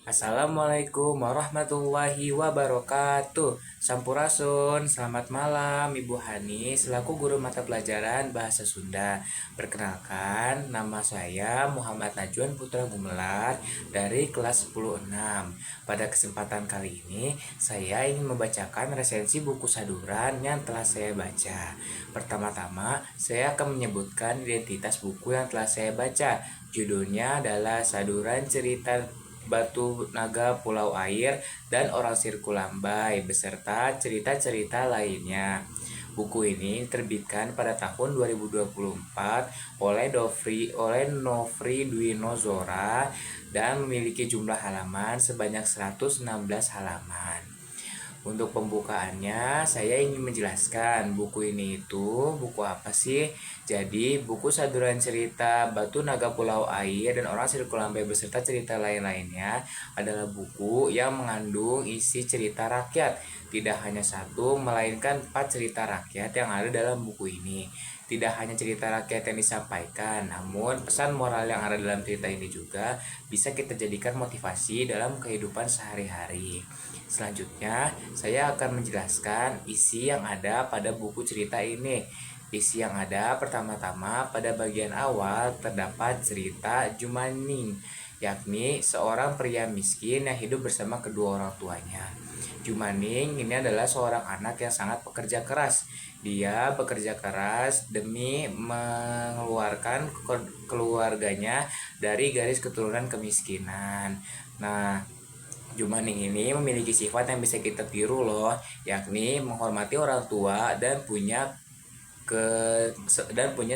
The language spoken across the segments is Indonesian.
Assalamualaikum warahmatullahi wabarakatuh. Sampurasun, selamat malam Ibu Hani selaku guru mata pelajaran Bahasa Sunda. Perkenalkan, nama saya Muhammad Najwan Putra Gumelar dari kelas 10-6. Pada kesempatan kali ini, saya ingin membacakan resensi buku saduran yang telah saya baca. Pertama-tama, saya akan menyebutkan identitas buku yang telah saya baca. Judulnya adalah Saduran Cerita Batu Naga Pulau Air dan Orang Sirkulambai beserta cerita-cerita lainnya. Buku ini diterbitkan pada tahun 2024 oleh Novri Dwinozora dan memiliki jumlah halaman sebanyak 116 halaman. Untuk pembukaannya, saya ingin menjelaskan buku ini itu buku apa sih? Jadi, buku saduran cerita Batu Naga Pulau Air dan Orang Sirkulambai beserta cerita lain-lainnya adalah buku yang mengandung isi cerita rakyat. Tidak hanya satu, melainkan 4 cerita rakyat yang ada dalam buku ini. Tidak hanya cerita rakyat yang disampaikan, namun pesan moral yang ada dalam cerita ini juga bisa kita jadikan motivasi dalam kehidupan sehari-hari. Selanjutnya, saya akan menjelaskan isi yang ada pada buku cerita ini. Isi yang ada pertama-tama pada bagian awal terdapat cerita Jumaning, yakni seorang pria miskin yang hidup bersama kedua orang tuanya. Jumaning ini adalah seorang anak yang sangat pekerja keras. Dia bekerja keras demi mengeluarkan keluarganya dari garis keturunan kemiskinan. Nah, Jumaning ini memiliki sifat yang bisa kita tiru loh, yakni menghormati orang tua dan punya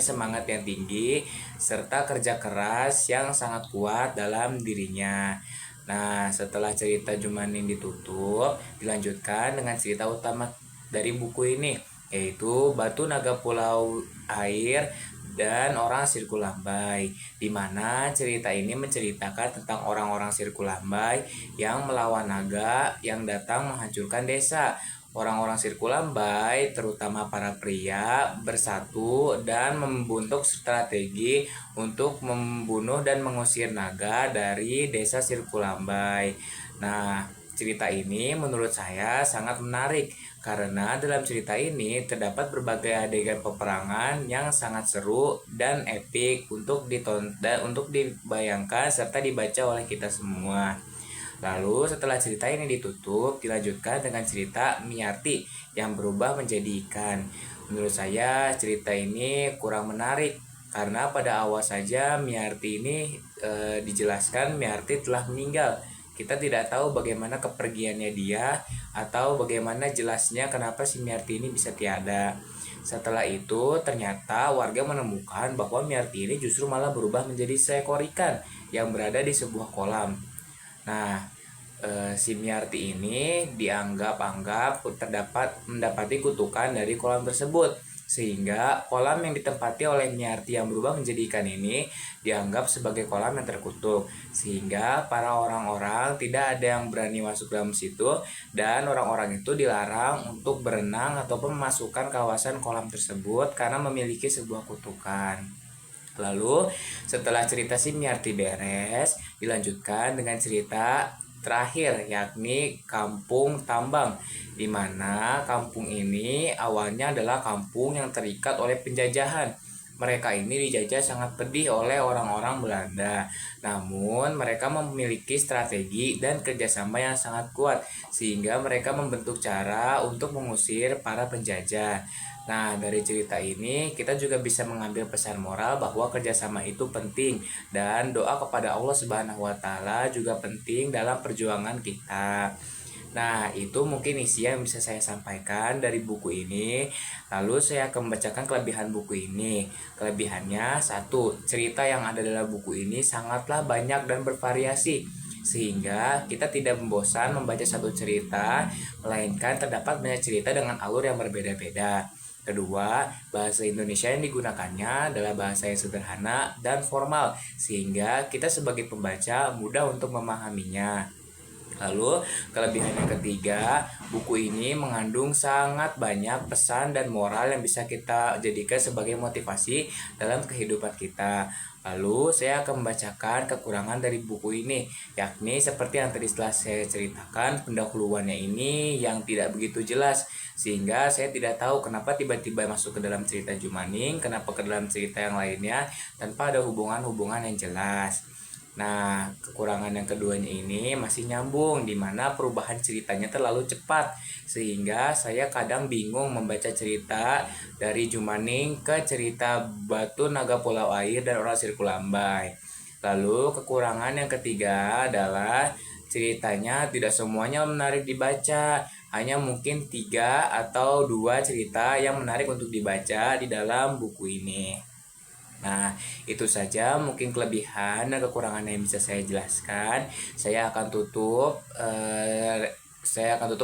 semangat yang tinggi serta kerja keras yang sangat kuat dalam dirinya. Nah, setelah cerita Jumaning ditutup, dilanjutkan dengan cerita utama dari buku ini, yaitu Batu Naga Pulau Air dan Orang Sirkulambai, di mana cerita ini menceritakan tentang orang-orang Sirkulambai yang melawan naga yang datang menghancurkan desa. Orang-orang Sirkulambai, terutama para pria, bersatu dan membentuk strategi untuk membunuh dan mengusir naga dari desa Sirkulambai. Nah, cerita ini menurut saya sangat menarik karena dalam cerita ini terdapat berbagai adegan peperangan yang sangat seru dan epik untuk ditonton, untuk dibayangkan serta dibaca oleh kita semua. Lalu setelah cerita ini ditutup, dilanjutkan dengan cerita Miarti yang berubah menjadi ikan. Menurut saya cerita ini kurang menarik karena pada awal saja Miarti ini dijelaskan Miarti telah meninggal. Kita tidak tahu bagaimana kepergiannya dia atau bagaimana jelasnya kenapa si Miarti ini bisa tiada. Setelah itu ternyata warga menemukan bahwa Miarti ini justru malah berubah menjadi seekor ikan yang berada di sebuah kolam. Nah, si Miarti ini dianggap mendapati kutukan dari kolam tersebut, sehingga kolam yang ditempati oleh Miarti yang berubah menjadi ikan ini dianggap sebagai kolam yang terkutuk, sehingga para orang-orang tidak ada yang berani masuk dalam situ dan orang-orang itu dilarang untuk berenang ataupun memasukkan kawasan kolam tersebut karena memiliki sebuah kutukan. Lalu setelah cerita si Miarti beres, dilanjutkan dengan cerita terakhir, yakni Kampung Tambang, di mana kampung ini awalnya adalah kampung yang terikat oleh penjajahan. Mereka ini dijajah sangat pedih oleh orang-orang Belanda. Namun mereka memiliki strategi dan kerjasama yang sangat kuat, sehingga mereka membentuk cara untuk mengusir para penjajah. Nah, dari cerita ini kita juga bisa mengambil pesan moral bahwa kerjasama itu penting dan doa kepada Allah Subhanahu wa Ta'ala juga penting dalam perjuangan kita. Nah, itu mungkin isi yang bisa saya sampaikan dari buku ini. Lalu saya akan membacakan kelebihan buku ini. Kelebihannya, satu, cerita yang ada dalam buku ini sangatlah banyak dan bervariasi, sehingga kita tidak membosan membaca satu cerita, melainkan terdapat banyak cerita dengan alur yang berbeda-beda. Kedua, bahasa Indonesia yang digunakannya adalah bahasa yang sederhana dan formal, sehingga kita sebagai pembaca mudah untuk memahaminya. Lalu, kelebihan yang ketiga, buku ini mengandung sangat banyak pesan dan moral yang bisa kita jadikan sebagai motivasi dalam kehidupan kita. Lalu, saya akan membacakan kekurangan dari buku ini, yakni seperti yang tadi setelah saya ceritakan, pendahuluannya ini yang tidak begitu jelas, sehingga saya tidak tahu kenapa tiba-tiba masuk ke dalam cerita Jumaning, kenapa ke dalam cerita yang lainnya, tanpa ada hubungan-hubungan yang jelas. Nah, kekurangan yang keduanya ini masih nyambung, di mana perubahan ceritanya terlalu cepat, sehingga saya kadang bingung membaca cerita dari Jumaning ke cerita Batu Naga Pulau Air dan Orang Sirkulambai. Lalu, kekurangan yang ketiga adalah ceritanya tidak semuanya menarik dibaca, hanya mungkin 3 atau 2 cerita yang menarik untuk dibaca di dalam buku ini. Nah, itu saja mungkin kelebihan dan kekurangan yang bisa saya jelaskan. Saya akan tutup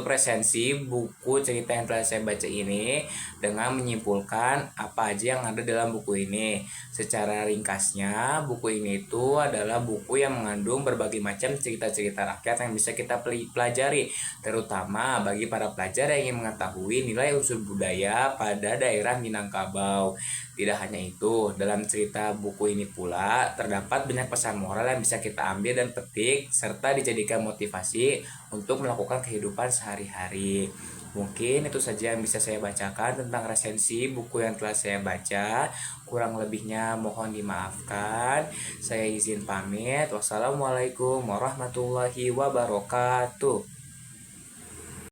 resensi buku cerita yang telah saya baca ini dengan menyimpulkan apa aja yang ada dalam buku ini. Secara ringkasnya, buku ini itu adalah buku yang mengandung berbagai macam cerita-cerita rakyat yang bisa kita pelajari, terutama bagi para pelajar yang ingin mengetahui nilai unsur budaya pada daerah Minangkabau. Tidak hanya itu, dalam cerita buku ini pula terdapat banyak pesan moral yang bisa kita ambil dan petik serta dijadikan motivasi untuk melakukan kehidupan sehari-hari. Mungkin itu saja yang bisa saya bacakan tentang resensi buku yang telah saya baca. Kurang lebihnya mohon dimaafkan. Saya izin pamit. Wassalamualaikum warahmatullahi wabarakatuh.